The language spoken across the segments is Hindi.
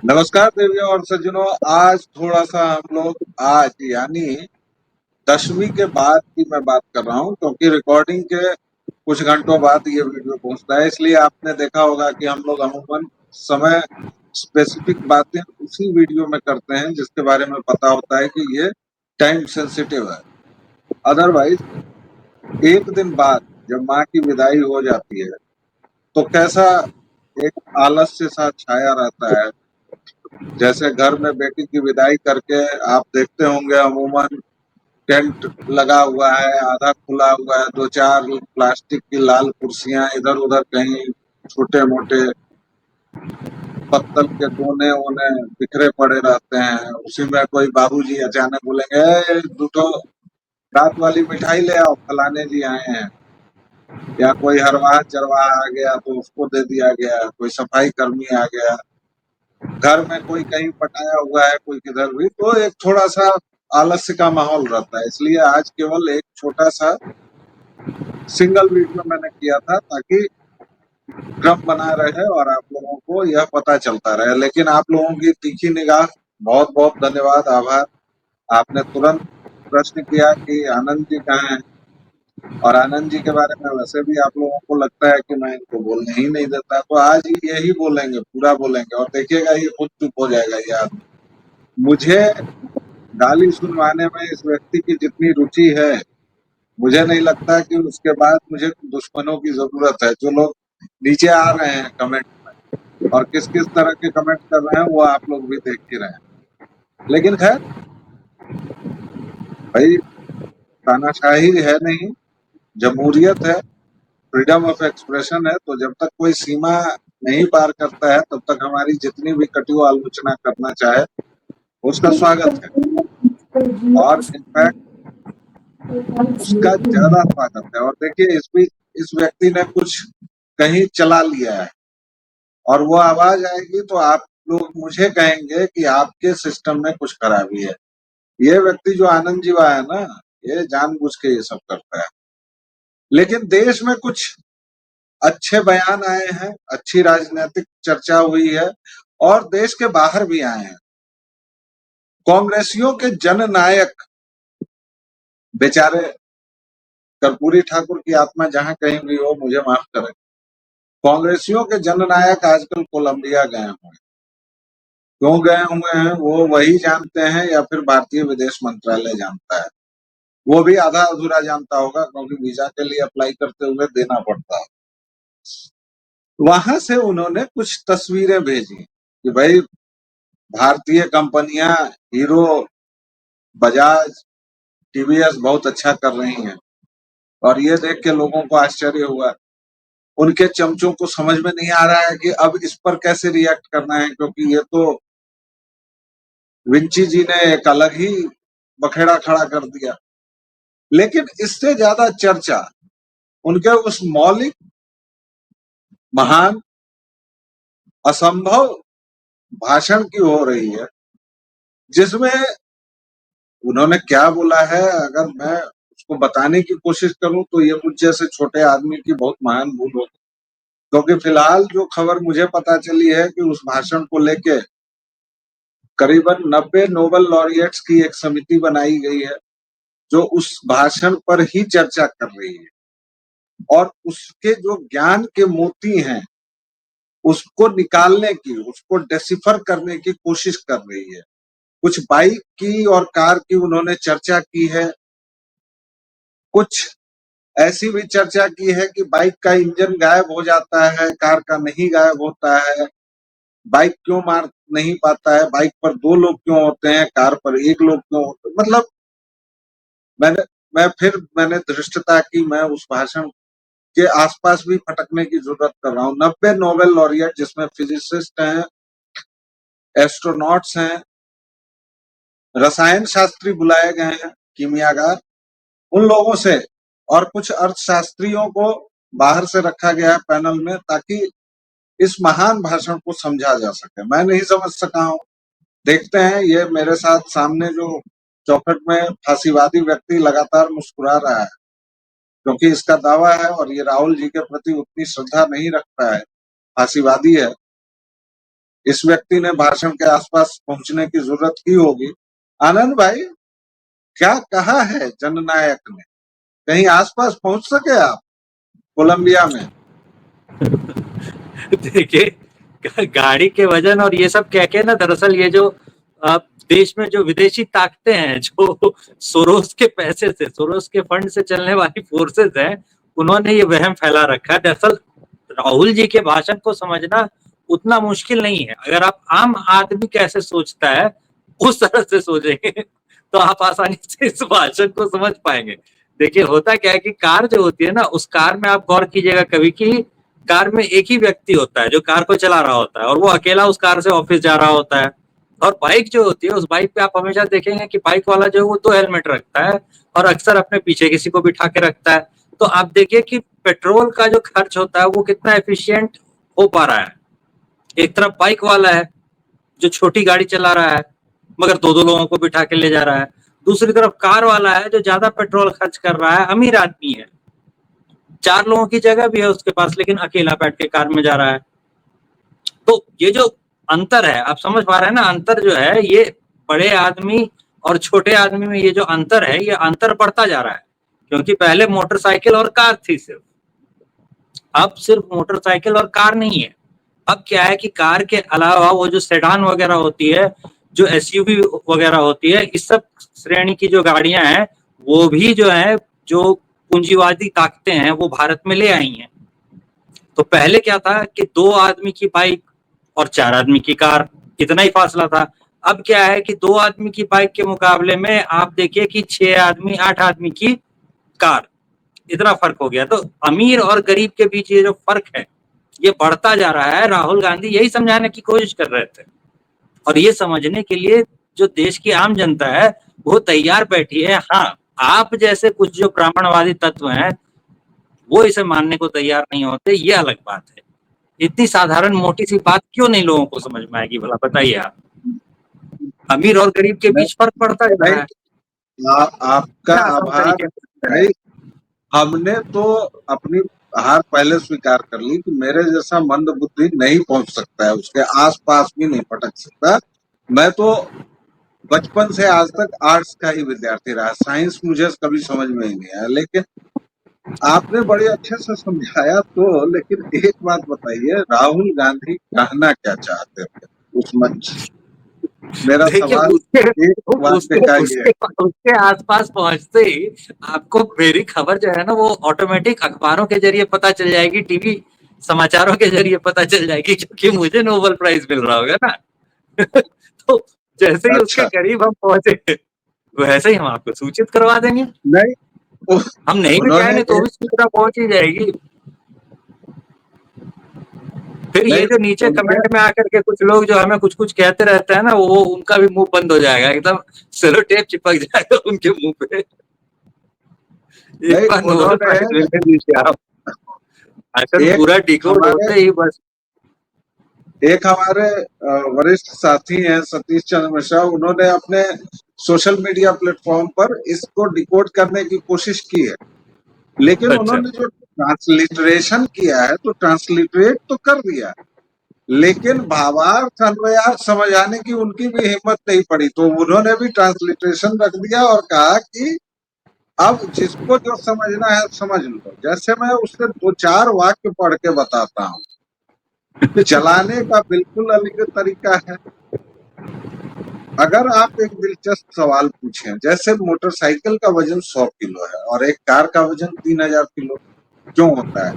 नमस्कार देवियों और सज्जनों। आज थोड़ा सा हम लोग आज यानी 10वीं के बाद की मैं बात कर रहा हूँ, क्योंकि रिकॉर्डिंग के कुछ घंटों बाद ये वीडियो पहुंचता है। इसलिए आपने देखा होगा कि हम लोग अमूमन समय स्पेसिफिक बातें उसी वीडियो में करते हैं जिसके बारे में पता होता है कि ये टाइम सेंसिटिव है। अदरवाइज एक दिन बाद जब माँ की विदाई हो जाती है तो कैसा एक आलस्य सा छाया रहता है। जैसे घर में बेटी की विदाई करके आप देखते होंगे अमूमन टेंट लगा हुआ है, आधा खुला हुआ है, दो चार प्लास्टिक की लाल कुर्सियां इधर उधर कहीं छोटे मोटे पत्तल के कोने वोने बिखरे पड़े रहते हैं। उसी में कोई बाबूजी अचानक बोलेंगे, "ए, दूठो रात वाली मिठाई ले आओ, फलाने जी आए हैं।" या कोई हरवाह चरवाहा आ गया तो उसको दे दिया गया, कोई सफाई कर्मी आ गया, घर में कोई कहीं पटाया हुआ है, कोई किधर भी, तो एक थोड़ा सा आलस्य का माहौल रहता है। इसलिए आज केवल एक छोटा सा सिंगल वीडियो मैंने किया था ताकि क्रम बना रहे और आप लोगों को यह पता चलता रहे। लेकिन आप लोगों की तीखी निगाह, बहुत बहुत धन्यवाद, आभार। आपने तुरंत प्रश्न किया कि आनंद जी कहाँ हैं, और आनंद जी के बारे में वैसे भी आप लोगों को लगता है कि मैं इनको बोलने ही नहीं देता, तो आज यही बोलेंगे, पूरा बोलेंगे और देखिएगा ये खुद चुप हो जाएगा ये आदमी। मुझे गाली सुनवाने में इस व्यक्ति की जितनी रुचि है, मुझे नहीं लगता कि उसके बाद मुझे दुश्मनों की जरूरत है। जो लोग नीचे आ रहे हैं कमेंट और किस किस तरह के कमेंट कर रहे हैं वो आप लोग भी देख ही रहे हैं। लेकिन खैर भाई, तानाशाही है नहीं, जमहूरियत है, फ्रीडम ऑफ एक्सप्रेशन है। तो जब तक कोई सीमा नहीं पार करता है तब तक हमारी जितनी भी कटु आलोचना करना चाहे उसका स्वागत है, और इनफैक्ट उसका ज्यादा स्वागत है। और देखिए इस बीच इस व्यक्ति ने कुछ कहीं चला लिया है और वो आवाज आएगी तो आप लोग मुझे कहेंगे कि आपके सिस्टम में कुछ खराबी है। ये व्यक्ति जो आनंद जीवा है ना, ये जानबूझ के ये सब करता है। लेकिन देश में कुछ अच्छे बयान आए हैं, अच्छी राजनीतिक चर्चा हुई है और देश के बाहर भी आए हैं। कांग्रेसियों के जननायक बेचारे, कर्पूरी ठाकुर की आत्मा जहां कहीं भी हो मुझे माफ करें, कांग्रेसियों के जननायक आजकल कोलंबिया गए हुए हैं। क्यों गए हुए हैं वो वही जानते हैं या फिर भारतीय विदेश मंत्रालय जानता है। वो भी आधा अधूरा जानता होगा, क्योंकि वीजा के लिए अप्लाई करते हुए देना पड़ता है। वहां से उन्होंने कुछ तस्वीरें भेजी कि भाई भारतीय कंपनियां हीरो, बजाज, टीवीएस बहुत अच्छा कर रही हैं। और ये देख के लोगों को आश्चर्य हुआ। उनके चमचों को समझ में नहीं आ रहा है कि अब इस पर कैसे रिएक्ट करना है, क्योंकि ये तो विंची जी ने एक अलग ही बखेड़ा खड़ा कर दिया। लेकिन इससे ज्यादा चर्चा उनके उस मौलिक, महान, असंभव भाषण की हो रही है, जिसमें उन्होंने क्या बोला है अगर मैं उसको बताने की कोशिश करूं तो ये मुझ जैसे छोटे आदमी की बहुत महान भूल होगी। क्योंकि फिलहाल जो खबर मुझे पता चली है कि उस भाषण को लेके करीबन 90 नोबेल लॉरिएट्स की एक समिति बनाई गई है जो उस भाषण पर ही चर्चा कर रही है और उसके जो ज्ञान के मोती हैं उसको निकालने की, उसको डेसिफर करने की कोशिश कर रही है। कुछ बाइक की और कार की उन्होंने चर्चा की है, कुछ ऐसी भी चर्चा की है कि बाइक का इंजन गायब हो जाता है, कार का नहीं गायब होता है, बाइक क्यों मार नहीं पाता है, बाइक पर दो लोग क्यों होते हैं, कार पर एक लोग क्यों होते हैं। मतलब मैंने मैंने धृष्टता की, मैं उस भाषण के आसपास भी फटकने की जरूरत कर रहा हूँ। 90 नोबेल लॉरिएट जिसमें फिजिसिस्ट हैं, एस्ट्रोनॉट्स हैं, रसायन शास्त्री बुलाए गए हैं, कीमियागार, उन लोगों से और कुछ अर्थशास्त्रियों को बाहर से रखा गया है पैनल में ताकि इस महान भाषण को समझा जा सके। मैं नहीं समझ सका हूँ। देखते हैं, ये मेरे साथ सामने जो चौखट में फांसीवादी व्यक्ति लगातार मुस्कुरा रहा है, क्योंकि इसका दावा है और ये राहुल जी के प्रति उतनी श्रद्धा नहीं रखता है, फांसीवादी है। इस व्यक्ति ने भाषण के आसपास पहुंचने की जरूरत की होगी। आनंद भाई, क्या कहा है जननायक ने? कहीं आसपास पहुंच सके आप कोलंबिया में? देखिए, गाड़ी के वजन और ये सब कह के ना, दरअसल ये जो देश में जो विदेशी ताकतें हैं, जो सोरोस के पैसे से, सोरोस के फंड से चलने वाली फोर्सेस हैं, उन्होंने ये वहम फैला रखा है। दरअसल राहुल जी के भाषण को समझना उतना मुश्किल नहीं है। अगर आप आम आदमी कैसे सोचता है उस तरह से सोचेंगे तो आप आसानी से इस भाषण को समझ पाएंगे। देखिए, होता क्या है कि कार जो होती है ना, उस कार में आप गौर कीजिएगा कभी कि कार में एक ही व्यक्ति होता है जो कार को चला रहा होता है, और वो अकेला उस कार से ऑफिस जा रहा होता है। और बाइक जो होती है, उस बाइक पे आप हमेशा देखेंगे कि बाइक वाला जो है वो 2 हेलमेट रखता है और अक्सर अपने पीछे किसी को बिठा के रखता है। तो आप देखिए कि पेट्रोल का जो खर्च होता है वो कितना एफिशिएंट हो पा रहा है। एक तरफ बाइक वाला है जो छोटी गाड़ी चला रहा है मगर 2-2 लोगों को बिठा के ले जा रहा है। दूसरी तरफ कार वाला है जो ज्यादा पेट्रोल खर्च कर रहा है, अमीर आदमी है, 4 लोगों की जगह भी है उसके पास, लेकिन अकेला बैठ के कार में जा रहा है। तो ये जो अंतर है, आप समझ पा रहे हैं ना, अंतर जो है ये बड़े आदमी और छोटे आदमी में ये जो अंतर है, ये अंतर बढ़ता जा रहा है। क्योंकि पहले मोटरसाइकिल और कार थी सिर्फ, अब सिर्फ मोटरसाइकिल और कार नहीं है। अब क्या है कि कार के अलावा वो जो सेडान वगैरह होती है, जो एसयूवी वगैरह होती है, इस सब श्रेणी की जो गाड़ियां हैं, वो भी जो है, जो पूंजीवादी ताकतें हैं, वो भारत में ले आई हैं। तो पहले क्या था कि 2 आदमी की बाइक और 4 आदमी की कार, इतना ही फासला था। अब क्या है कि 2 आदमी की बाइक के मुकाबले में आप देखिए कि 6 आदमी, 8 आदमी की कार, इतना फर्क हो गया। तो अमीर और गरीब के बीच ये जो फर्क है ये बढ़ता जा रहा है। राहुल गांधी यही समझाने की कोशिश कर रहे थे, और ये समझने के लिए जो देश की आम जनता है वो तैयार बैठी है। हाँ, आप जैसे कुछ जो ब्राह्मणवादी तत्व हैं वो इसे मानने को तैयार नहीं होते, ये अलग बात है। इतनी साधारण मोटी सी बात क्यों नहीं लोगों को समझ में आएगी भला, बताइए आप। अमीर और गरीब के बीच फर्क पड़ता जा रहा है। आपका आभार भाई। हमने तो अपनी हार पहले स्वीकार कर ली कि मेरे जैसा मंद बुद्धि नहीं पहुंच सकता है, उसके आसपास भी नहीं पटक सकता। मैं तो बचपन से आज तक आर्ट्स का ही विद्यार्थी रहा, साइंस मुझे कभी समझ में ही नहीं आया। लेकिन आपने बड़े अच्छे से समझाया। तो लेकिन एक बात बताइए, राहुल गांधी कहना क्या चाहते थे उस मंच? मेरा देखिए, सवाल एक वाक्य का ये है। उसके आसपास पहुंचते ही आपको मेरी खबर जो है ना वो ऑटोमेटिक अखबारों के जरिए पता चल जाएगी, टीवी समाचारों के जरिए पता चल जाएगी, क्योंकि मुझे नोबेल प्राइज मिल रहा होगा ना। तो जैसे ही उसके अच्छा, करीब हम पहुंचे वैसे ही हम आपको सूचित करवा देंगे। नहीं, हम नहीं भी उन्होंने चाहेंगे तो भी सूचना पहुंच ही जाएगी। फिर ये नहीं, जो नीचे उनके कमेंट में आकर के कुछ लोग जो हमें कुछ कुछ कहते रहते हैं ना, वो उनका भी मुंह बंद हो जाएगा, एकदम सेलो टेप चिपक जाएगा उनके मुंह पे। एक नहीं, बार नोबेल उन्होंने प्राइज लेने दीजिए आप, भाषण एक पूरा डिकोड हमारे होते ही बस। एक हमारे वरिष्ठ साथी हैं सतीश चंद्र मिश्रा, उन्होंने अपने सोशल मीडिया प्लेटफॉर्म पर इसको डिकोड करने की कोशिश की है। लेकिन अच्छा, उन्होंने जो ट्रांसलिटरेशन किया है, तो ट्रांसलिटरेट तो कर दिया, लेकिन भावार्थ अन्वयार्थ समझ आने की उनकी भी हिम्मत नहीं पड़ी। तो उन्होंने भी ट्रांसलिटरेशन रख दिया और कहा कि अब जिसको जो समझना है समझ लो। जैसे मैं उससे 2-4 वाक्य पढ़ के बताता हूँ। चलाने का बिल्कुल अलग तरीका है। अगर आप एक दिलचस्प सवाल पूछें, जैसे मोटरसाइकिल का वजन 100 किलो है और एक कार का वजन 3000 किलो क्यों होता है?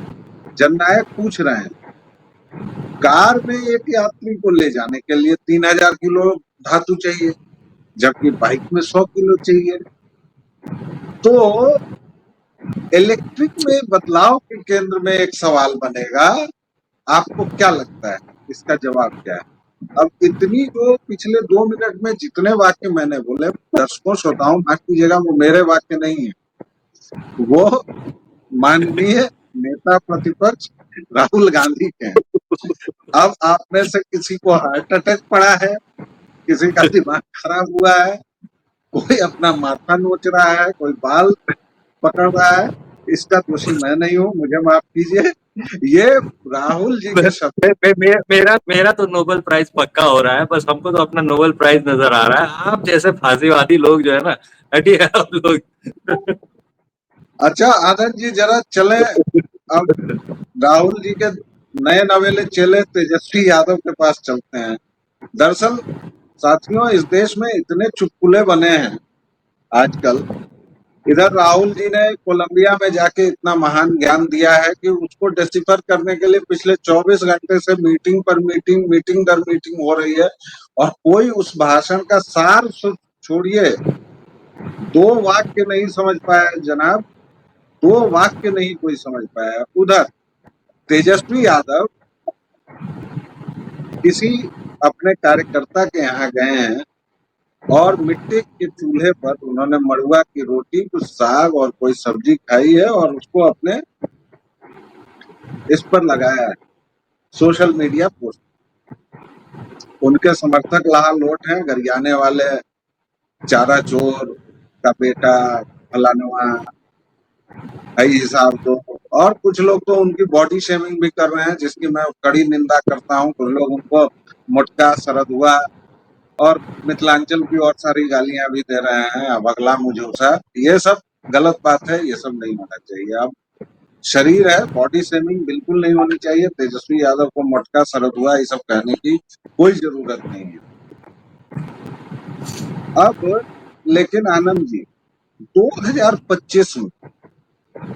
जननायक पूछ रहे हैं। कार में एक यात्री को ले जाने के लिए 3000 किलो धातु चाहिए, जबकि बाइक में 100 किलो चाहिए। तो इलेक्ट्रिक में बदलाव के केंद्र में एक सवाल बनेगा, आपको क्या लगता है इसका जवाब क्या है? अब इतनी जो पिछले 2 मिनट में जितने वाक्य मैंने बोले, दर्शकों श्रोताओं माफ कीजिएगा, वो मेरे वाक्य नहीं है, वो माननीय नेता प्रतिपक्ष राहुल गांधी के हैं। अब आप में से किसी को हार्ट अटैक पड़ा है, किसी का दिमाग खराब हुआ है, कोई अपना माथा नोच रहा है, कोई बाल पकड़ रहा है, इसका दोषी मैं नहीं हूं, मुझे माफ कीजिए। ये राहुल जी के शब्द। मेरा तो नोबेल प्राइज पक्का हो रहा है, बस हमको तो अपना नोबेल प्राइज नजर आ रहा है। आप जैसे फांसीवादी लोग जो है ना, हटिए आप लोग। अच्छा आनंद जी जरा चले अब राहुल जी के नए नवेले चेले तेजस्वी यादव के पास चलते हैं। दरअसल साथियों इस देश में इतने चुटकुले बने हैं आजकल। इधर राहुल जी ने कोलंबिया में जाके इतना महान ज्ञान दिया है कि उसको डिसिफर करने के लिए पिछले 24 घंटे से मीटिंग पर मीटिंग, मीटिंग दर मीटिंग हो रही है और कोई उस भाषण का सार छोड़िए, 2 वाक्य नहीं समझ पाया जनाब, 2 वाक्य नहीं कोई समझ पाया। उधर तेजस्वी यादव किसी अपने कार्यकर्ता के यहाँ गए हैं और मिट्टी के चूल्हे पर उन्होंने मड़ुआ की रोटी, कुछ साग और कोई सब्जी खाई है और उसको अपने इस पर लगाया है, सोशल मीडिया पोस्ट। उनके समर्थक लाल-लोट हैं, गरियाने वाले, चारा चोर का बेटा, फलानवा, भाई हिसाब दो। और कुछ लोग तो उनकी बॉडी शेमिंग भी कर रहे हैं, जिसकी मैं कड़ी निंदा करता हूँ। कुछ लोग उनको मोटका, सरदुआ और मिथिलांचल की और सारी गालियां भी दे रहे हैं, अब अगला मुझौसा। ये सब गलत बात है, ये सब नहीं होना चाहिए। अब शरीर है, बॉडी शेमिंग बिल्कुल नहीं होनी चाहिए। तेजस्वी यादव को मोटका, सरदुआ ये सब कहने की कोई जरूरत नहीं है। अब लेकिन आनंद जी 2025 में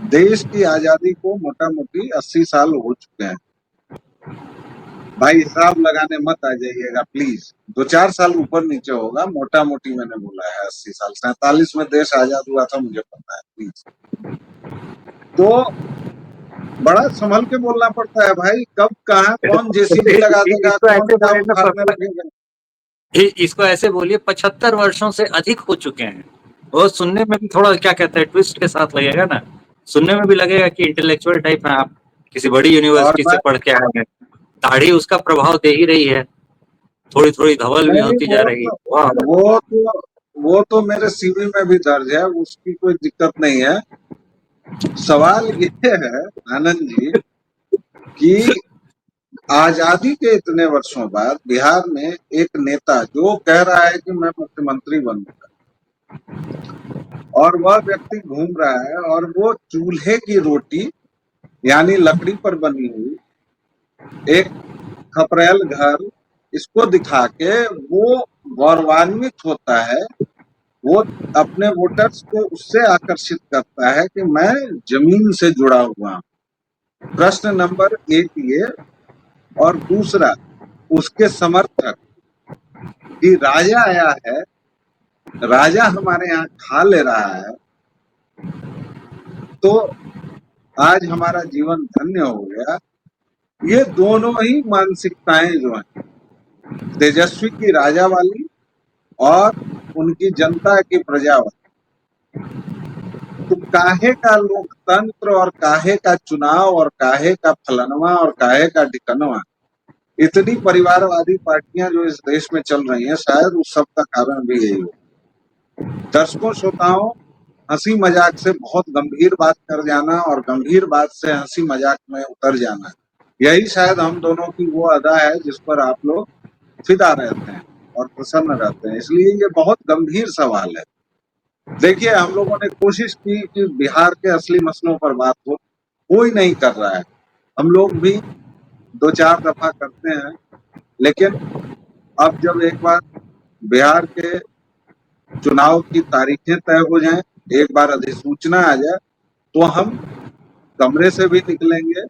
देश की आजादी को मोटा मोटी 80 साल हो चुके हैं। भाई हिसाब लगाने मत आ जाइएगा प्लीज, 2-4 साल ऊपर नीचे होगा, मोटा मोटी मैंने बोला है 80 साल। 47 में देश आजाद हुआ था, मुझे पता है प्लीज। तो बड़ा संभल के बोलना पड़ता है भाई, कब कहाँ कौन जेसीबी लगा देगा, इसको कौन ऐसे क्या बोले ना, उखाड़ने लगेगा। इसको ऐसे बोलिए 75 वर्षों से अधिक हो चुके हैं। वो सुनने में भी थोड़ा क्या कहते हैं, ट्विस्ट के साथ लगेगा ना, सुनने में भी लगेगा कि इंटेलेक्चुअल टाइप है आप, किसी बड़ी और यूनिवर्सिटी से मैं पढ़ के आए हैं। दाढ़ी उसका प्रभाव दे ही रही है, थोड़ी थोड़ी धवल भी नहीं, होती जा रही है। वाह, वो तो वो तो मेरे सीवी में भी दर्ज है, उसकी कोई दिक्कत नहीं है। सवाल ये है आनंद जी कि आजादी के इतने वर्षों बाद बिहार में एक नेता जो कह रहा है कि मैं मुख्यमंत्री बनूंगा, और वह व्यक्ति घूम रहा है और वो चूल्हे की रोटी यानी लकड़ी पर बनी हुई एक खपरेल घर, इसको दिखा के वो गौरवान्वित होता है। वो अपने वोटर्स को उससे आकर्षित करता है कि मैं जमीन से जुड़ा हुआ हूं। प्रश्न नंबर 1 ये। और दूसरा, उसके समर्थक कि राजा आया है, राजा हमारे यहाँ खा ले रहा है, तो आज हमारा जीवन धन्य हो गया। ये दोनों ही मानसिकताएं जो हैं, तेजस्वी की राजा वाली और उनकी जनता की प्रजा वाली। तो काहे का लोकतंत्र और काहे का चुनाव और काहे का फलनवा और काहे का ढिकनवा, इतनी परिवारवादी पार्टियां जो इस देश में चल रही हैं, शायद उस सब का कारण भी यही हो। दर्शकों श्रोताओं, हंसी मजाक से बहुत गंभीर बात कर जाना और गंभीर बात से हंसी मजाक में उतर जाना, यही शायद हम दोनों की वो अदा है जिस पर आप लोग फिदा रहते हैं और प्रसन्न रहते हैं। इसलिए ये बहुत गंभीर सवाल है। देखिए हम लोगों ने कोशिश की कि बिहार के असली मसलों पर बात हो, कोई नहीं कर रहा है। हम लोग भी 2-4 दफा करते हैं, लेकिन अब जब एक बार बिहार के चुनाव की तारीखें तय हो जाएं, एक बार अधिसूचना आ जाए, तो हम कमरे से भी निकलेंगे,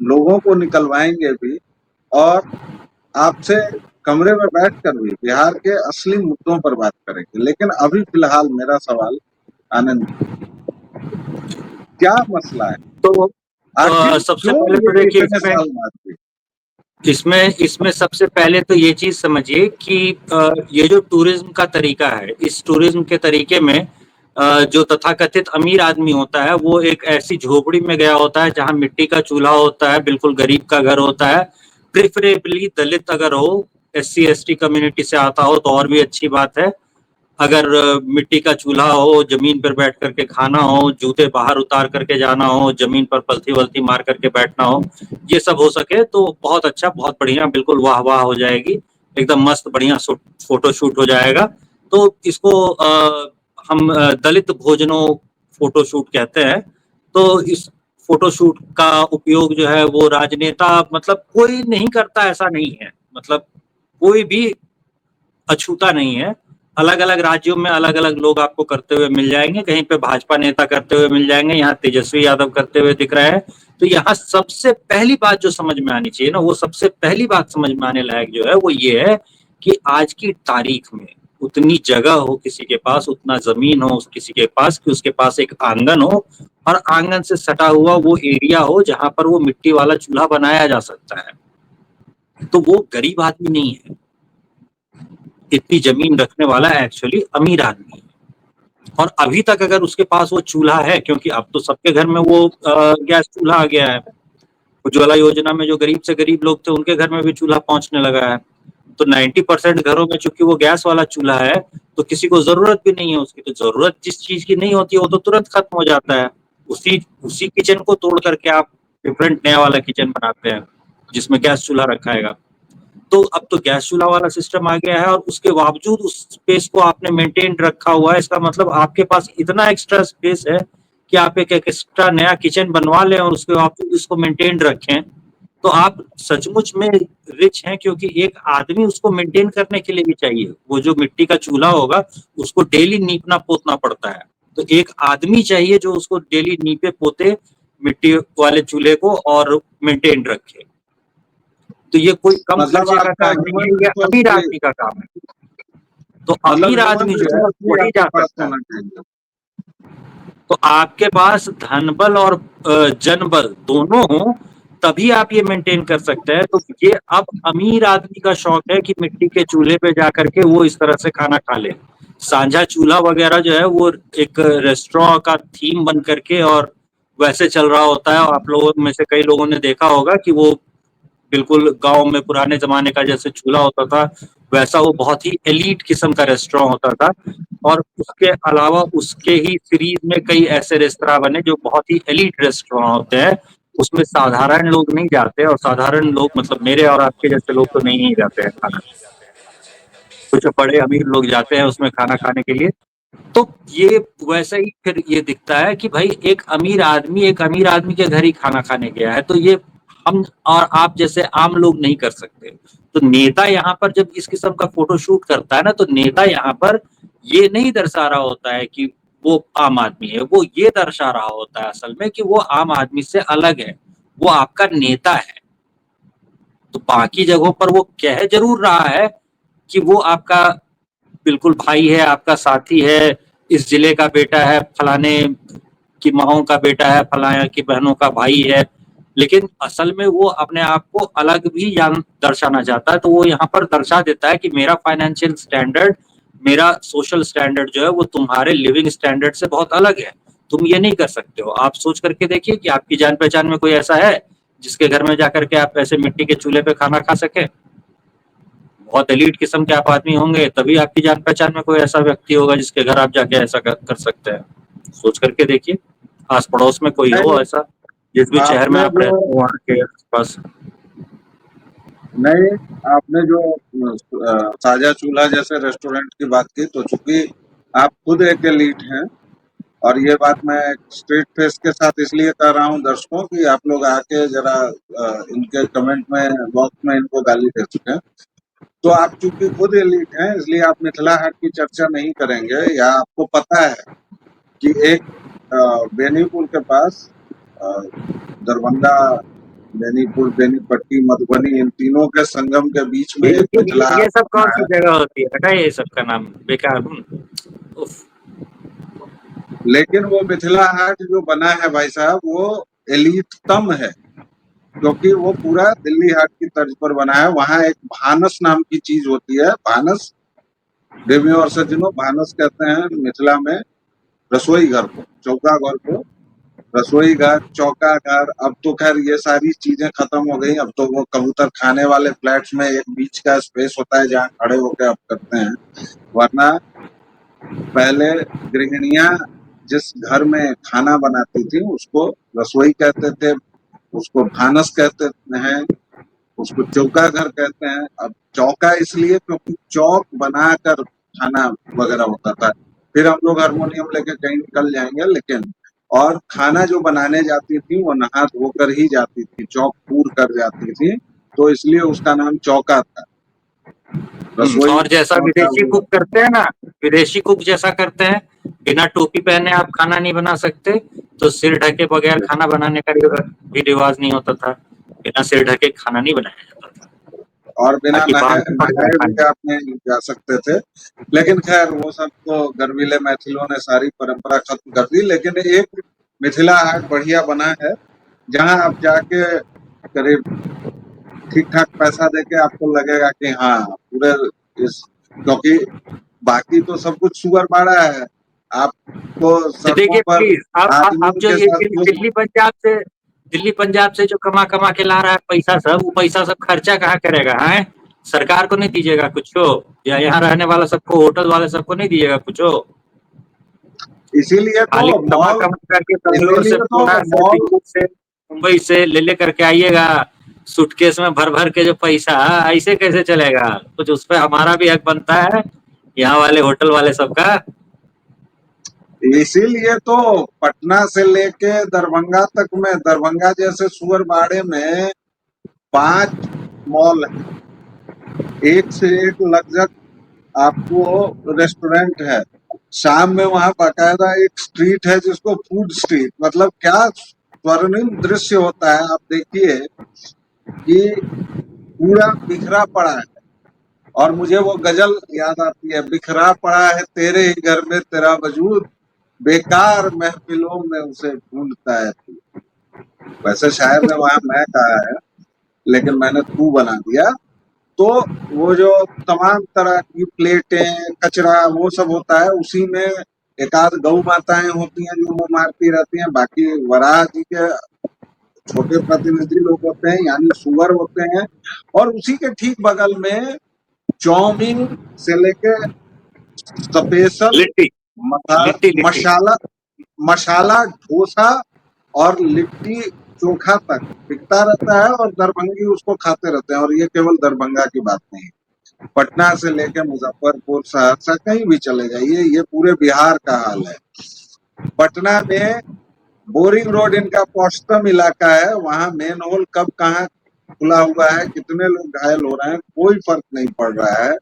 लोगों को निकलवाएंगे भी और आपसे कमरे में बैठकर भी बिहार के असली मुद्दों पर बात करेंगे। लेकिन अभी फिलहाल मेरा सवाल आनंद, क्या मसला है? तो आखिर सबसे क्यों पहले तो ये देखिए इतने साल बाद भी? इसमें सबसे पहले तो ये चीज समझिए कि ये जो टूरिज्म का तरीका है, इस टूरिज्म के तरीके में जो तथाकथित अमीर आदमी होता है वो एक ऐसी झोपड़ी में गया होता है जहां मिट्टी का चूल्हा होता है, बिल्कुल गरीब का घर होता है, प्रेफरेबली दलित अगर हो, SC ST कम्युनिटी से आता हो तो और भी अच्छी बात है। अगर मिट्टी का चूल्हा हो, जमीन पर बैठ करके खाना हो, जूते बाहर उतार करके जाना हो, जमीन पर पलथी वलथी मार करके बैठना हो, ये सब हो सके तो बहुत अच्छा, बहुत बढ़िया, बिल्कुल वाह वाह हो जाएगी, एकदम मस्त बढ़िया फोटो शूट हो जाएगा। तो इसको हम दलित भोजनो फोटो शूट कहते हैं। तो इस फोटो शूट का उपयोग जो है वो राजनेता, मतलब कोई नहीं करता ऐसा नहीं है, मतलब कोई भी अछूता नहीं है। अलग अलग राज्यों में अलग अलग लोग आपको करते हुए मिल जाएंगे, कहीं पे भाजपा नेता करते हुए मिल जाएंगे, यहाँ तेजस्वी यादव करते हुए दिख रहे हैं। तो यहाँ सबसे पहली बात जो समझ में आनी चाहिए ना, वो सबसे पहली बात समझ में आने लायक जो है वो ये है कि आज की तारीख में उतनी जगह हो किसी के पास, उतना जमीन हो किसी के पास कि उसके पास एक आंगन हो, और आंगन से सटा हुआ वो एरिया हो जहां पर वो मिट्टी वाला चूल्हा बनाया जा सकता है। तो वो गरीब आदमी नहीं है, इतनी जमीन रखने वाला एक्चुअली अमीर आदमी है। और अभी तक अगर उसके पास वो चूल्हा है, क्योंकि अब तो सबके घर में वो गैस चूल्हा आ गया है, उज्ज्वला योजना में जो गरीब से गरीब लोग थे उनके घर में भी चूल्हा पहुंचने लगा है। तो 90% घरों में चूंकि वो गैस वाला चूल्हा है, तो किसी को जरूरत भी नहीं है उसकी। तो जरूरत जिस चीज की नहीं होती है वो तो तुरंत खत्म हो जाता है। उसी उसी किचन को तोड़ करके आप डिफरेंट नया वाला किचन बनाते हैं जिसमें गैस चूल्हा रखा है। तो अब तो गैस चूल्हा वाला सिस्टम आ गया है, और उसके बावजूद उस स्पेस को आपने मेंटेन रखा हुआ है। इसका मतलब आपके पास इतना एक्स्ट्रा स्पेस है कि आप एक एक्स्ट्रा नया किचन बनवा लें और उसके बावजूद इसको मेंटेन रखें। तो आप सचमुच में रिच हैं, क्योंकि एक आदमी उसको मेंटेन करने के लिए भी चाहिए। वो जो मिट्टी का चूल्हा होगा उसको डेली नीपना पोतना पड़ता है, तो एक आदमी चाहिए जो उसको डेली नीपे पोते मिट्टी वाले चूल्हे को और मेंटेन रखे। तो ये कोई कम मतलब खर्चे का आपका काम नहीं ह्यूमन है, ये अमीर रिसोर्स, आदमी का काम है। तो मतलब अमीर ह्यूमन आदमी जो है रिसोर्स भी वही आपके जा पास सकता है। होना चाहिए। तो आपके पास धन बल और जन बल दोनों हो, तभी आप ये मेंटेन कर सकते हैं। तो ये अब अमीर आदमी का शौक है कि मिट्टी के चूल्हे पे जाकर के वो इस तरह से खाना खा ले। सांझा चूल्हा वगैरह जो है वो एक रेस्टोरेंट का थीम बन करके और वैसे चल रहा होता है। और आप लोगों में से कई लोगों ने देखा होगा कि वो बिल्कुल गांव में पुराने जमाने का जैसे चूल्हा होता था, वैसा वो बहुत ही एलीट किस्म का रेस्टोरेंट होता था। और उसके अलावा उसके ही सीरीज में कई ऐसे रेस्तरां बने जो बहुत ही एलीट रेस्टोरेंट होते हैं। उसमें साधारण लोग नहीं जाते, और साधारण लोग मतलब मेरे और आपके जैसे लोग तो नहीं ही जाते हैं खाना, कुछ बड़े अमीर लोग जाते हैं उसमें खाना खाने के लिए। तो ये वैसा ही फिर ये दिखता है कि भाई एक अमीर आदमी के घर ही खाना खाने गया है। तो ये हम और आप जैसे आम लोग नहीं कर सकते। तो नेता यहाँ पर जब इस किस्म का फोटो शूट करता है ना, तो नेता यहाँ पर ये नहीं दर्शा रहा होता है कि वो आम आदमी है, वो ये दर्शा रहा होता है असल में कि वो आम आदमी से अलग है, वो आपका नेता है। तो बाकी जगहों पर वो कह जरूर रहा है कि वो आपका बिल्कुल भाई है, आपका साथी है, इस जिले का बेटा है, फलाने की माओ का बेटा है, फलाने की बहनों का भाई है। लेकिन असल में वो अपने आप को अलग भी दर्शाना चाहता है। तो वो यहाँ पर दर्शा देता है कि मेरा फाइनेंशियल स्टैंडर्ड, मेरा सोशल स्टैंडर्ड जो है वो तुम्हारे लिविंग स्टैंडर्ड से बहुत अलग है। तुम ये नहीं कर सकते हो। आप सोच करके देखिए कि आपकी जान पहचान में कोई ऐसा है जिसके घर में जाकर के आप ऐसे मिट्टी के चूल्हे पे खाना खा सके। बहुत एलीट किस्म के आप आदमी होंगे तभी आपकी जान पहचान में कोई ऐसा व्यक्ति होगा जिसके घर आप जाके ऐसा कर सकते हैं। सोच करके देखिए, आस पड़ोस में कोई हो नहीं, ऐसा, जिस भी शहर में आपने आप जो रहते हो वहाँ के पास। नहीं आपने जो साझा चूल्हा जैसे रेस्टोरेंट की बात की, तो चूंकि आप खुद एक एलीट हैं, और ये बात मैं स्ट्रेट फेस के साथ इसलिए कह रहा हूँ दर्शकों की आप लोग आके जरा इनके कमेंट में बॉक्स में इनको गाली दे चुके हैं। तो आप चूंकि खुद एलीट हैं इसलिए आप मिथिला हाट की चर्चा नहीं करेंगे, या आपको पता है कि एक बेनीपुर के पास अ, दरभंगा, बेनीपुर, बेनीपट्टी, मधुबनी, इन तीनों के संगम के बीच में एक मिथिला ये हाट सब कौन बना सी है। जगह होती है, हटाइए ये सब का नाम बेकार। उफ। लेकिन वो मिथिला हाट जो बना है भाई साहब, वो एलीटतम है, क्योंकि वो पूरा दिल्ली हाट की तर्ज पर बना है। वहाँ एक भानस नाम की चीज होती है, भानस, देवियों और सज्जनों, भानस कहते हैं मिथिला में रसोई घर को, चौका घर को, रसोई घर, चौका घर। अब तो खैर ये सारी चीजें खत्म हो गई, अब तो वो कबूतर खाने वाले फ्लैट्स में एक बीच का स्पेस होता है जहाँ खड़े होकर आप करते हैं। वरना पहले गृहिणियां जिस घर में खाना बनाती थी उसको रसोई कहते थे, उसको भानस कहते हैं, उसको चौका घर कहते हैं। अब चौका इसलिए क्योंकि चौक बनाकर खाना वगैरह होता था। फिर हम लोग हारमोनियम लेके कहीं निकल जाएंगे, लेकिन और खाना जो बनाने जाती थी वो नहा धोकर ही जाती थी, चौक पूर कर जाती थी, तो इसलिए उसका नाम चौका था। रसोई और जैसा चौका विदेशी वो कुक करते हैं ना, विदेशी कुक जैसा करते हैं, बिना टोपी पहने आप खाना नहीं बना सकते, तो सिर ढके बगैर खाना बनाने का भी रिवाज नहीं होता था। बिना सिर ढके खाना नहीं बनाया जाता था, और बिना ताकि बाल न पड़ जाए नहाए भी खाने आप नहीं जा सकते थे। लेकिन खैर वो सब तो गर्वीले मैथिलों ने सारी परंपरा खत्म कर दी। लेकिन एक मिथिला हाट बढ़िया बना है, जहां आप जाके करीब ठीक ठाक पैसा देके आपको लगेगा कि हाँ पूरे इस, क्योंकि बाकी तो सब कुछ सुअर बाड़ा है। आपको तो सड़कों देखिए पर प्लीज, आप आदमियों जो के ये साथ वो दिल्ली पंजाब से जो कमा कमा के ला रहा है पैसा सब, वो पैसा सब खर्चा कहाँ करेगा है? सरकार को नहीं दीजिएगा कुछ हो, या यहाँ रहने वाला सबको, होटल वाले सबको नहीं दीजिएगा कुछ हो? इसीलिए तो खाली कमा मॉल कमा करके बेंगलोर से, इसीलिए तो पूना से, मॉल दिल्ली से, मुंबई से ले करके आइएगा, सूटकेस में भर भर के जो पैसा, ऐसे कैसे चलेगा? कुछ उस पर हमारा भी हक बनता है, यहाँ वाले होटल वाले सबका। इसीलिए तो पटना से लेके दरभंगा तक में, दरभंगा जैसे सुअर बाड़े में 5 मॉल है, एक से एक लगजक आपको रेस्टोरेंट है। शाम में वहां बाकायदा एक स्ट्रीट है जिसको फूड स्ट्रीट, मतलब क्या स्वर्णिम दृश्य होता है। आप देखिए कि पूरा बिखरा पड़ा है। और मुझे वो गजल याद आती है, बिखरा पड़ा है तेरे ही घर में तेरा वजूद, बेकार महफिलों में उसे ढूंढता है तू। वैसे शायर ने वहां मैं कहा है, लेकिन मैंने तू बना दिया। तो वो जो तमाम तरह की प्लेटें कचरा वो सब होता है, उसी में एक आध गौ माताएं होती हैं जो वो मारती रहती हैं। बाकी वराह जी के छोटे प्रतिनिधि लोग होते हैं, यानी सुअर होते हैं। और उसी के ठीक बगल में चाउमीन से लेके स्पेशल लिट्टी, लिट्टी लिट्टी। मसाला मसाला डोसा और लिट्टी चोखा तक बिकता रहता है, और दरभंगी उसको खाते रहते हैं। और ये केवल दरभंगा की बात नहीं, पटना से लेकर मुजफ्फरपुर सहरसा कहीं भी चले जाइए, ये पूरे बिहार का हाल है। पटना में बोरिंग रोड इनका पौष्टम इलाका है, वहां मेन होल कब कहाँ खुला हुआ है, कितने लोग घायल हो रहे हैं, कोई फर्क नहीं पड़ रहा है।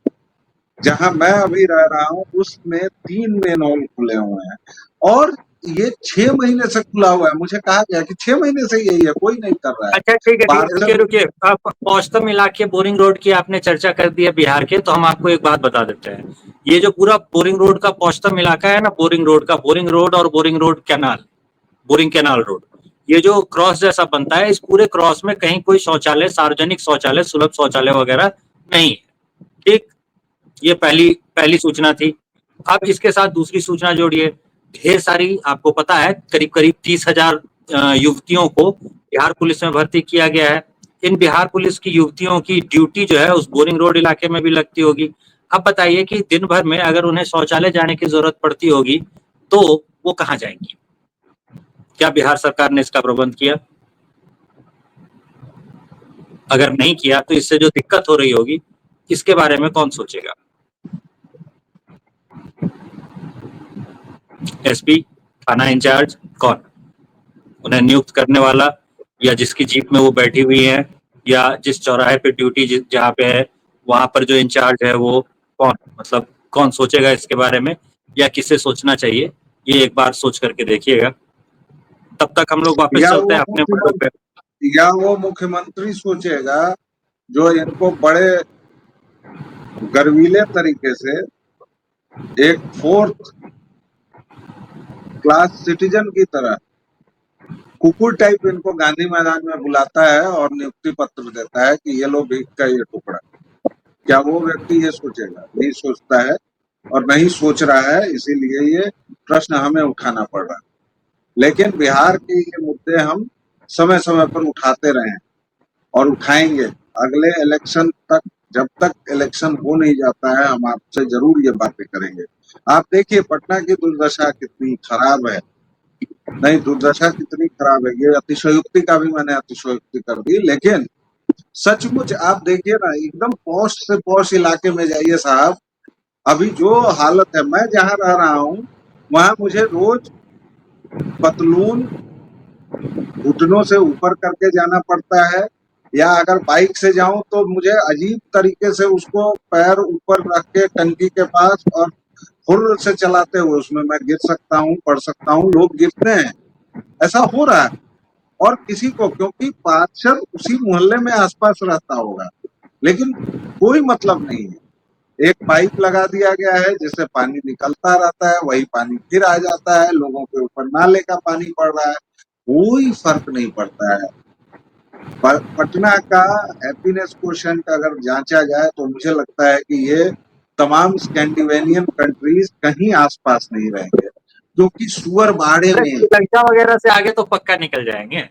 जहां मैं अभी रह रहा हूँ उसमें 3 मेन होल खुले हुए हैं, और ये 6 महीने से खुला हुआ है। मुझे कहा गया कि 6 महीने से यही है, कोई नहीं कर रहा है। अच्छा ठीक है, ठीक है, रुकिए पार्सल रुकिए। आप पौष्टम इलाके, बोरिंग रोड की आपने चर्चा कर दी है बिहार के, तो हम आपको एक बात बता देते हैं। ये जो पूरा बोरिंग रोड का पौष्टम इलाका है ना, बोरिंग रोड का, बोरिंग रोड और boring road canal, boring canal road, ये जो क्रॉस जैसा बनता है, इस पूरे क्रॉस में कहीं कोई शौचालय, सार्वजनिक शौचालय, सुलभ शौचालय वगैरह नहीं है। ठीक, ये पहली पहली सूचना थी। अब इसके साथ दूसरी सूचना जोड़िए। ढेर सारी, आपको पता है, करीब करीब 30,000 युवतियों को बिहार पुलिस में भर्ती किया गया है। इन बिहार पुलिस की युवतियों की ड्यूटी जो है उस बोरिंग रोड इलाके में भी लगती होगी। अब बताइए कि दिन भर में अगर उन्हें शौचालय जाने की जरूरत पड़ती होगी, तो वो कहाँ जाएंगी? क्या बिहार सरकार ने इसका प्रबंध किया? अगर नहीं किया तो इससे जो दिक्कत हो रही होगी, इसके बारे में कौन सोचेगा? एसपी, थाना इंचार्ज कौन? उन्हें नियुक्त करने वाला, या जिसकी जीप में वो बैठी हुई है, या जिस चौराहे पे ड्यूटी जहाँ पे है वहां पर जो इंचार्ज है वो कौन? मतलब कौन सोचेगा इसके बारे में, या किसे सोचना चाहिए? ये एक बार सोच करके देखिएगा। तब तक हम लोग वापस या चलते वो हैं अपने मुद्दों पे। मुख्यमंत्री या वो मुख्यमंत्री सोचेगा, जो इनको बड़े गर्वीले तरीके से एक फोर्थ क्लास सिटीजन की तरह कुकुर टाइप इनको गांधी मैदान में बुलाता है और नियुक्ति पत्र देता है कि ये लो भीख का ये टुकड़ा। क्या वो व्यक्ति ये सोचेगा? नहीं सोचता है, और नहीं सोच रहा है, इसीलिए ये प्रश्न हमें उठाना पड़ रहा है। लेकिन बिहार के ये मुद्दे हम समय समय पर उठाते रहे हैं और उठाएंगे, अगले इलेक्शन तक जब तक इलेक्शन हो नहीं जाता है हम आपसे जरूर ये बातें करेंगे। आप देखिए पटना की दुर्दशा कितनी खराब है, नहीं दुर्दशा कितनी खराब है, ये अतिशयोक्ति का भी मैंने अतिशयोक्ति कर दी, लेकिन सचमुच आप देखिए ना एकदम पॉश से पॉश इलाके में जाइए साहब, अभी जो हालत है, मैं जहाँ रह रहा हूँ वहां मुझे रोज पतलून घुटनों से ऊपर करके जाना पड़ता है, या अगर बाइक से जाऊं तो मुझे अजीब तरीके से उसको पैर ऊपर रख के टंकी के पास और हुर्र से चलाते हुए उसमें मैं गिर सकता हूँ, पड़ सकता हूँ, लोग गिरते हैं, ऐसा हो रहा है। और किसी को, क्योंकि पार्षद उसी मोहल्ले में आसपास रहता होगा, लेकिन कोई मतलब नहीं है। एक पाइप लगा दिया गया है जिससे पानी निकलता रहता है, वही पानी फिर आ जाता है, लोगों के ऊपर नाले का पानी पड़ रहा है, कोई फर्क नहीं पड़ता है। पटना का हैप्पीनेस क्वोशंट अगर जांचा जाए तो मुझे लगता है कि ये तमाम स्कैंडिनेवियन कंट्रीज कहीं आसपास नहीं रहेंगे, क्योंकि सुअर बाड़े अरे में श्रीलंका वगैरह से आगे तो पक्का निकल जाएंगे।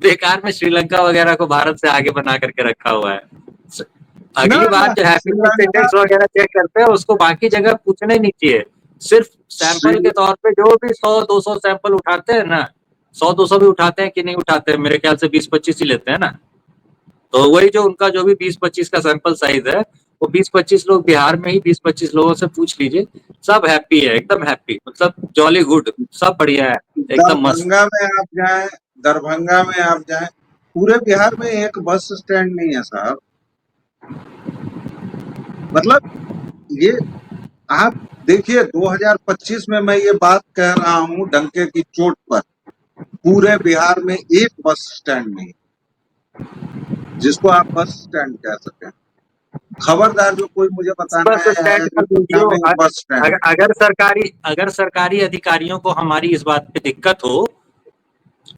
बेकार में श्रीलंका वगैरह को भारत से आगे बना करके रखा हुआ है। ना अगली बार ना जो हैप्पीनेस श्रीलंका इंडेक्स वगैरह चेक करते हैं उसको बाकी जगह पूछना ही नहीं चाहिए। सिर्फ सैंपल के श्री तौर पे जो भी 100-200 सैंपल उठाते हैं ना, 100-200 भी उठाते हैं कि नहीं उठाते हैं, मेरे ख्याल से 20-25 ही लेते हैं ना। तो वही जो उनका जो भी 20-25 का सैंपल साइज है, वो 20-25 लोग बिहार में ही 20-25 लोगों से पूछ लीजिए, सब हैप्पी है, एकदम हैप्पी, मतलब जॉली गुड, सब बढ़िया है, एकदम मस्त। दरभंगा में आप जाएं, दरभंगा में आप जाएं, पूरे बिहार में एक बस स्टैंड नहीं है साहब। मतलब ये आप देखिए 2025 में मैं ये बात कह रहा हूँ डंके की चोट पर, पूरे बिहार में एक बस स्टैंड नहीं जिसको आप बस स्टैंड कह सकें। खबरदार जो कोई मुझे बताना बस है स्टैंड का कि पटना वीडियो में एक बस स्टैंड है। अगर सरकारी अधिकारियों को हमारी इस बात पे दिक्कत हो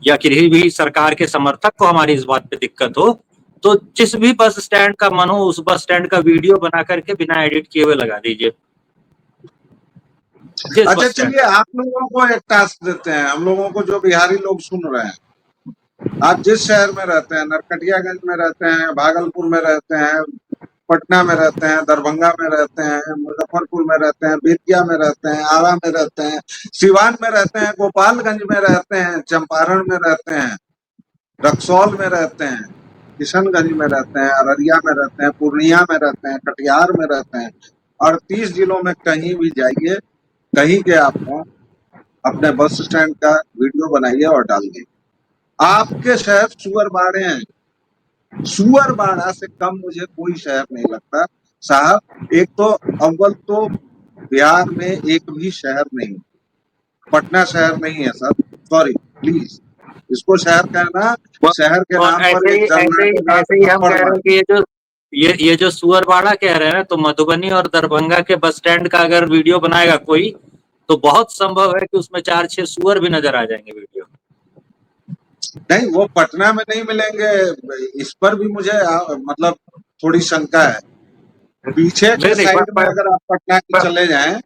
या किसी भी सरकार के समर्थक को हमारी इस बात पे दिक्कत हो, तो जिस भी बस स्टैंड का मन हो उस बस स्टैंड का वीडियो बना करके बिना एडिट किए हुए लगा दीजिए, जिस अच्छा बस स्टैंड चलिए आप लोगों को एक टास्क देते हैं, हम लोगों को जो बिहारी लोग सुन रहे हैं, आप जिस शहर में रहते हैं, नरकटियागंज में रहते हैं, भागलपुर में रहते हैं, पटना में रहते हैं, दरभंगा में रहते हैं, मुजफ्फरपुर में रहते हैं, बेतिया में रहते हैं, आरा में रहते हैं, सिवान में रहते हैं, गोपालगंज में रहते हैं, चंपारण में रहते हैं, रक्सौल में रहते हैं, किशनगंज में रहते हैं, अररिया में रहते हैं, पूर्णिया में रहते हैं, कटिहार में रहते हैं, 38 जिलों में कहीं भी जाइए, कहीं के आप हों, अपने बस स्टैंड का वीडियो बनाइए और डाल दीजिए। आपके शहर सुअर बाड़े हैं, सुअर बाड़ा से कम मुझे कोई शहर नहीं लगता साहब। एक तो अव्वल तो बिहार में एक भी शहर नहीं, पटना शहर नहीं है सर, सॉरी प्लीज, इसको शहर कहना, शहर के और नाम पर एक जलनाटे का ऐसे ही हम थप्पड़ कह रहे मार। हैं कि ये जो सुअरवाड़ा कह रहे हैं, तो मधुबनी और दरभंगा के बस स्टैंड का अगर वीडियो बनाएगा कोई, तो बहुत संभव है कि उसमें 4-6 सुअर भी नजर आ जाएंगे वीडियो। नहीं वो पटना में नहीं मिलेंगे, इस पर भी मुझे मतलब थोड़ी शंका है। पीछे नहीं के नहीं साइड में अगर आप पटना के चले जाएं,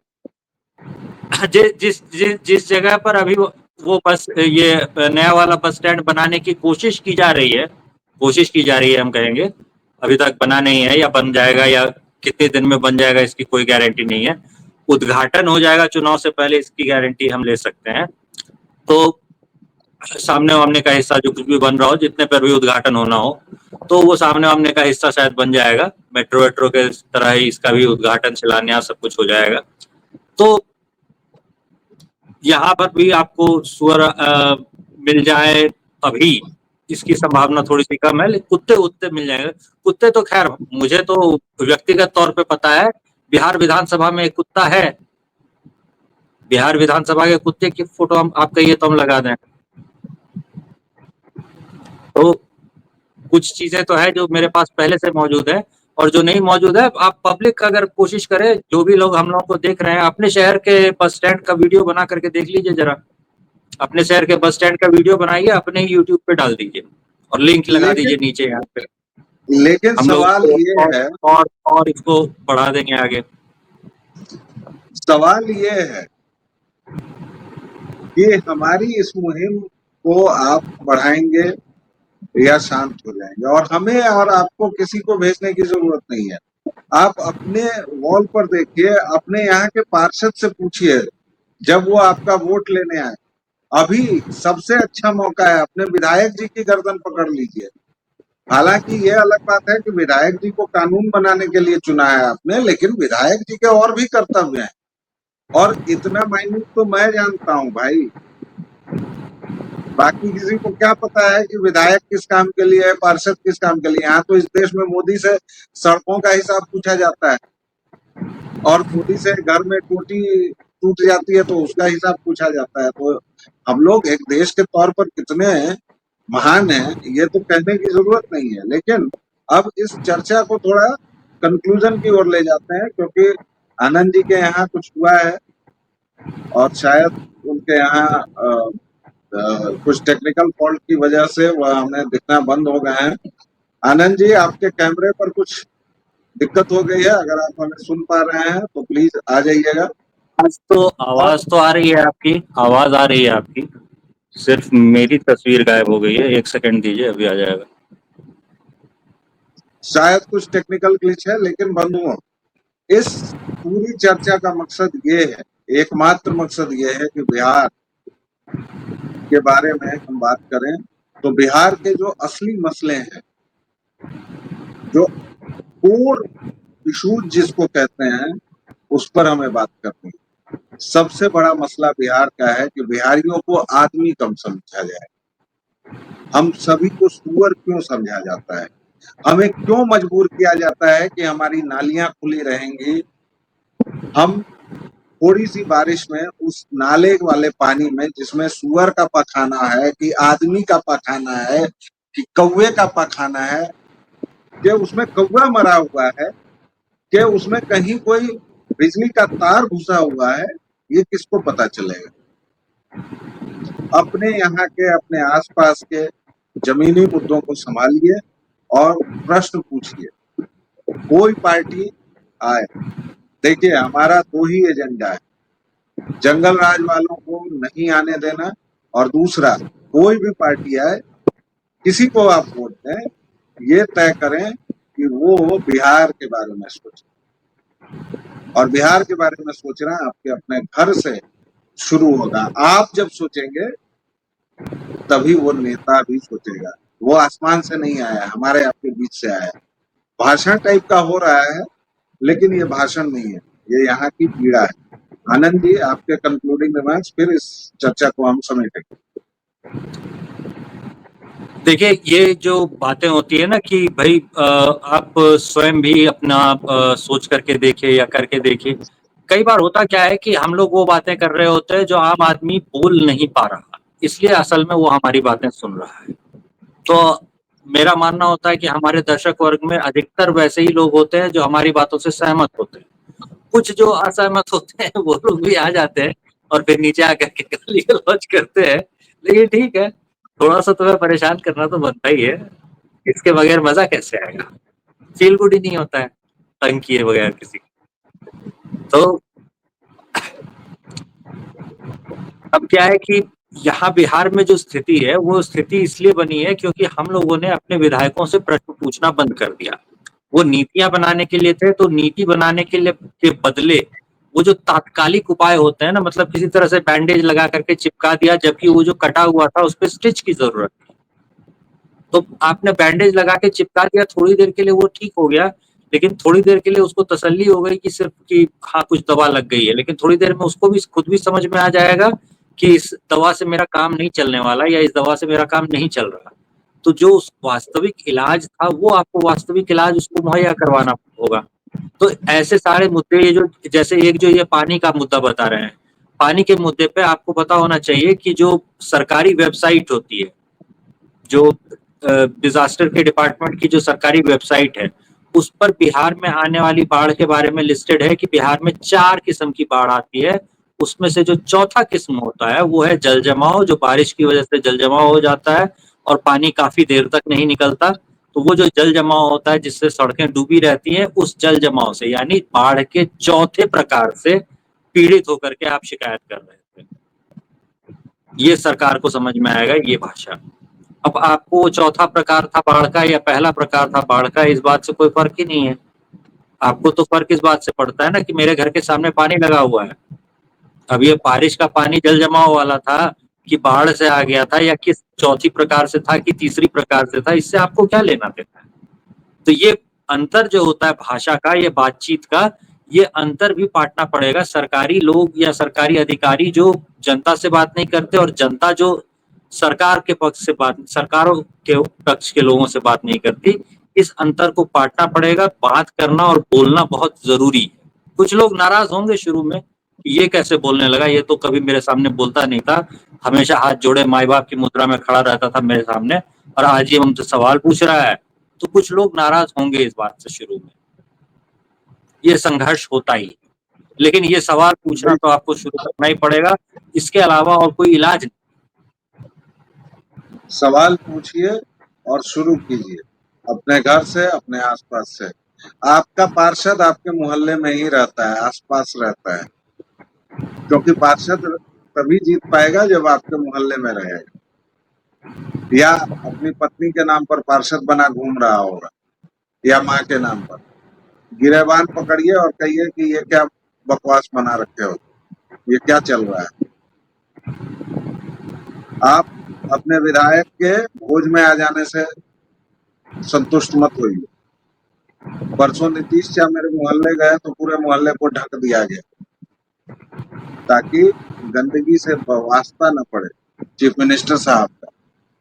जिस जगह पर अभी वो बस ये नया वाला बस स्टैंड बनाने की कोशिश की जा रही है, हम कहेंगे, अभी तक बना नहीं है, या बन जाएगा या कितने दिन में बन जाएगा इसकी कोई गारंटी नहीं है। उद्घाटन हो जाएगा चुनाव से पहले, इसकी गारंटी हम ले सकते हैं। तो सामने वामने का हिस्सा जो कुछ भी बन रहा हो, जितने पर भी उद्घाटन होना हो, तो वो सामने वामने का हिस्सा शायद बन जाएगा, मेट्रो वेट्रो के तरह ही इसका भी उद्घाटन, शिलान्यास सब कुछ हो जाएगा। तो यहाँ पर भी आपको सुअर मिल जाए अभी, इसकी संभावना थोड़ी सी कम है, लेकिन कुत्ते उत्ते मिल जाएंगे। कुत्ते तो खैर मुझे तो व्यक्तिगत तौर पे पता है, बिहार विधानसभा में एक कुत्ता है, बिहार विधानसभा के कुत्ते की फोटो हम आप कहिए तो हम लगा दें। तो कुछ चीजें तो है जो मेरे पास पहले से मौजूद है, और जो नहीं मौजूद है, आप पब्लिक अगर कोशिश करे, जो भी लोग हम लोगों को देख रहे हैं, अपने शहर के बस स्टैंड का वीडियो बना करके देख लीजिए जरा, अपने शहर के बस स्टैंड का वीडियो बनाइए, अपने ही यूट्यूब पे डाल दीजिए और लिंक लगा लेकिन दीजिए नीचे यहाँ पे, लेकिन हम लोग सवाल इसको ये है, और इसको बढ़ा देंगे आगे। सवाल ये है कि हमारी इस मुहिम को आप बढ़ाएंगे, या शांत हो जाएंगे। और हमें और आपको किसी को भेजने की जरूरत नहीं है। आप अपने वॉल पर देखिए, अपने यहाँ के पार्षद से पूछिए, जब वो आपका वोट लेने आए, अभी सबसे अच्छा मौका है, अपने विधायक जी की गर्दन पकड़ लीजिए। हालांकि ये अलग बात है कि विधायक जी को कानून बनाने के लिए चुना है आपने, लेकिन विधायक जी के और भी कर्तव्य हैं। और इतना माइन्यूट तो मैं जानता हूं भाई, बाकी किसी को क्या पता है कि विधायक किस काम के लिए है, पार्षद किस काम के लिए। यहाँ तो इस देश में मोदी से सड़कों का हिसाब पूछा जाता है, और मोदी से घर में टूटी टूट जाती है तो उसका हिसाब पूछा जाता है। तो हम लोग एक देश के तौर पर कितने महान हैं, ये तो कहने की जरूरत नहीं है। लेकिन अब इस चर्चा को थोड़ा कंक्लूजन की ओर ले जाते हैं, क्योंकि आनंद जी के यहाँ कुछ हुआ है और शायद उनके यहाँ कुछ टेक्निकल फॉल्ट की वजह से वह हमें दिखना बंद हो गए हैं। आनंद जी, आपके कैमरे पर कुछ दिक्कत हो गई है, अगर आप हमें सुन पा रहे हैं तो प्लीज आ जाइएगा। आवाज तो आ रही है आपकी, आवाज आ रही है आपकी, सिर्फ मेरी तस्वीर गायब हो गई है। 1 सेकंड दीजिए, अभी आ जाएगा। शायद कुछ टेक्निकल ग्लिच है, लेकिन बंधुओं, इस पूरी चर्चा का मकसद ये है, एकमात्र मकसद ये है कि बिहार के बारे में हम बात करें। तो बिहार के जो असली मसले हैं, जो कोर इशूज जिसको कहते हैं, उस पर हमें बात करनी है। सबसे बड़ा मसला बिहार का है कि बिहारियों को आदमी कम समझा जाए। हम सभी को सुअर क्यों समझा जाता है? हमें क्यों मजबूर किया जाता है कि हमारी नालियां खुली रहेंगी, हम थोड़ी सी बारिश में उस नाले वाले पानी में जिसमें सुअर का पखाना है कि आदमी का पखाना है कि कौवे का पखाना है, कि उसमें कौवा मरा हुआ है, कि उसमें कहीं कोई बिजली का तार घुसा हुआ है, ये किसको पता चलेगा? अपने यहाँ के, अपने आसपास के जमीनी मुद्दों को संभालिए और प्रश्न पूछिए। कोई पार्टी आए, देखिए हमारा 2 ही एजेंडा है, जंगल राज वालों को नहीं आने देना, और दूसरा, कोई भी पार्टी आए, किसी को आप वोट दें, ये तय करें कि वो बिहार के बारे में सोचे। और बिहार के बारे में सोचना आपके अपने घर से शुरू होगा। आप जब सोचेंगे तभी वो नेता भी सोचेगा। वो आसमान से नहीं आया, हमारे आपके बीच से आया। भाषण टाइप का हो रहा है, लेकिन ये भाषण नहीं है, ये यहाँ की पीड़ा है। आनंद जी, आपके कंक्लूडिंग रिमार्क्स, फिर इस चर्चा को हम समेटेंगे। देखिए, ये जो बातें होती है ना कि भाई आप स्वयं भी अपना सोच करके देखिए या करके देखिए। कई बार होता क्या है कि हम लोग वो बातें कर रहे होते हैं जो आम आदमी बोल नहीं पा रहा, इसलिए असल में वो हमारी बातें सुन रहा है। तो मेरा मानना होता है कि हमारे दर्शक वर्ग में अधिकतर वैसे ही लोग होते हैं जो हमारी बातों से सहमत होते हैं। कुछ जो असहमत होते हैं वो लोग भी आ जाते हैं और फिर नीचे आकर के गाली गलौज करते हैं। लेकिन ठीक है, थोड़ा-सा तुम्हें परेशान करना तो बनता ही है। इसके बगैर मज़ा कैसे आएगा? फ़ील गुड ही नहीं होता है, तंग किए बगैर किसी को। तो अब क्या है कि यहाँ बिहार में जो स्थिति है, वो स्थिति इसलिए बनी है क्योंकि हम लोगों ने अपने विधायकों से प्रश्न पूछना बंद कर दिया। वो नीतियाँ बनाने के लिए थे, तो नीति बनाने के बदले वो जो तात्कालिक उपाय होते हैं ना, मतलब किसी तरह से बैंडेज लगा करके चिपका दिया, जबकि वो जो कटा हुआ था उसपे स्टिच की ज़रूरत थी। तो आपने बैंडेज लगा के चिपका दिया, थोड़ी देर के लिए वो ठीक हो गया, लेकिन थोड़ी देर के लिए उसको तसल्ली हो गई कि सिर्फ कि हाँ, कुछ दवा लग गई है, लेकिन थोड़ी देर में उसको भी खुद भी समझ में आ जाएगा कि इस दवा से मेरा काम नहीं चलने वाला या इस दवा से मेरा काम नहीं चल रहा। तो जो उस वास्तविक इलाज था, वो आपको वास्तविक इलाज उसको मुहैया करवाना होगा। तो ऐसे सारे मुद्दे, ये जो जैसे एक जो ये पानी का मुद्दा बता रहे हैं, पानी के मुद्दे पे आपको पता होना चाहिए कि जो सरकारी वेबसाइट होती है, जो डिजास्टर के डिपार्टमेंट की जो सरकारी वेबसाइट है, उस पर बिहार में आने वाली बाढ़ के बारे में लिस्टेड है कि बिहार में 4 किस्म की बाढ़ आती है। उसमें से जो चौथा किस्म होता है वो है जल जमाव, जो बारिश की वजह से जल जमाव हो जाता है और पानी काफी देर तक नहीं निकलता। तो वो जो जल जमाव होता है जिससे सड़कें डूबी रहती हैं, उस जल जमाव से यानी बाढ़ के चौथे प्रकार से पीड़ित होकर के आप शिकायत कर रहे थे। ये सरकार को समझ में आएगा ये भाषा। अब आपको चौथा प्रकार था बाढ़ का या पहला प्रकार था बाढ़ का, इस बात से कोई फर्क ही नहीं है। आपको तो फर्क इस बात से पड़ता है ना कि मेरे घर के सामने पानी लगा हुआ है। अब ये बारिश का पानी जल जमाव वाला था कि बाढ़ से आ गया था या किस चौथी प्रकार से था कि तीसरी प्रकार से था, इससे आपको क्या लेना देना है। तो ये अंतर जो होता है भाषा का, ये बातचीत का, ये अंतर भी पाटना पड़ेगा। सरकारी लोग या सरकारी अधिकारी जो जनता से बात नहीं करते और जनता जो सरकार के पक्ष से बात, सरकारों के पक्ष के लोगों से बात नहीं करती, इस अंतर को पाटना पड़ेगा। बात करना और बोलना बहुत जरूरी है। कुछ लोग नाराज होंगे शुरू में, ये कैसे बोलने लगा, ये तो कभी मेरे सामने बोलता नहीं था, हमेशा हाथ जोड़े माई बाप की मुद्रा में खड़ा रहता था मेरे सामने, और आज ये हमसे सवाल पूछ रहा है। तो कुछ लोग नाराज होंगे इस बात से शुरू में, ये संघर्ष होता ही। लेकिन ये सवाल पूछना तो आपको शुरू करना ही पड़ेगा, इसके अलावा और कोई इलाज नहीं। सवाल पूछिए और शुरू कीजिए अपने घर से, अपने आसपास से। आपका पार्षद आपके मोहल्ले में ही रहता है, आसपास रहता है, क्योंकि पार्षद तभी जीत पाएगा जब आपके मोहल्ले में रहेगा। या अपनी पत्नी के नाम पर पार्षद बना घूम रहा होगा, या माँ के नाम पर। गिरेबान पकड़िए और कहिए कि ये क्या बकवास बना रखे हो, ये क्या चल रहा है। आप अपने विधायक के भोज में आ जाने से संतुष्ट मत होइए। परसों नीतीश चाह मेरे मोहल्ले गए तो पूरे मोहल्ले को ढक दिया गया ताकि गंदगी से वास्ता न पड़े चीफ मिनिस्टर साहब का।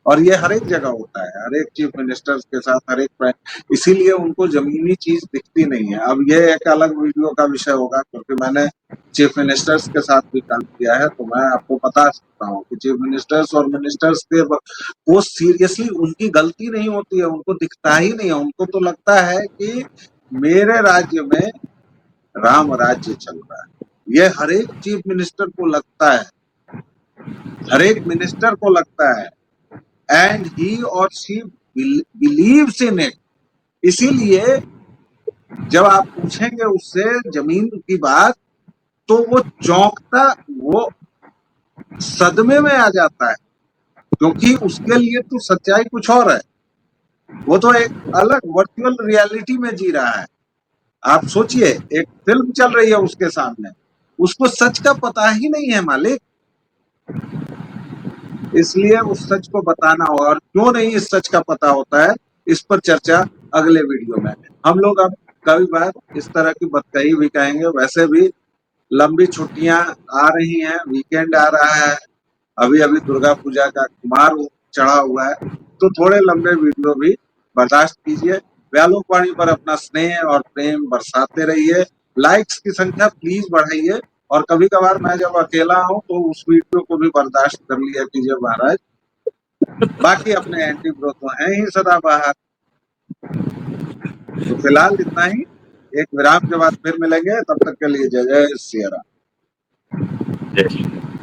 और ये हर एक जगह होता है, हर एक चीफ मिनिस्टर के साथ, हर एक, इसीलिए उनको जमीनी चीज दिखती नहीं है। अब ये एक अलग वीडियो का विषय होगा, क्योंकि मैंने चीफ मिनिस्टर्स के साथ भी काम किया है, तो मैं आपको बता सकता हूँ कि चीफ मिनिस्टर्स और मिनिस्टर्स के वो सीरियसली उनकी गलती नहीं होती है, उनको दिखता ही नहीं है। उनको तो लगता है कि मेरे राज्य में राम राज्य चल रहा है। ये हर एक चीफ मिनिस्टर को लगता है, हर एक मिनिस्टर को लगता है, एंड ही और शी बिलीव्स इन इट। इसीलिए जब आप पूछेंगे उससे जमीन की बात, तो वो चौंकता, वो सदमे में आ जाता है, क्योंकि उसके लिए तो सच्चाई कुछ और है। वो तो एक अलग वर्चुअल रियलिटी में जी रहा है। आप सोचिए, एक फिल्म चल रही है उसके सामने, उसको सच का पता ही नहीं है मालिक। इसलिए उस सच को बताना होगा, और क्यों नहीं इस सच का पता होता है, इस पर चर्चा अगले वीडियो में। हम लोग अब कभी बार इस तरह की बतकही भी कहेंगे। वैसे भी लंबी छुट्टियां आ रही हैं, वीकेंड आ रहा है, अभी अभी दुर्गा पूजा का कुमार चढ़ा हुआ है, तो थोड़े लंबे वीडियो भी बर्दाश्त कीजिए। व्यालोकवाणी पर अपना स्नेह और प्रेम बरसाते रहिए। लाइक्स की संख्या प्लीज बढ़ाइए, और कभी कभार मैं जब अकेला हूं तो उस वीडियो को भी बर्दाश्त कर लिया कीजिए महाराज। बाकी अपने एंटी ब्रो तो हैं ही सदा बाहर। तो फिलहाल इतना ही, एक विराम के बाद फिर मिलेंगे, तब तक के लिए जय जय सिया राम। जय श्री राम।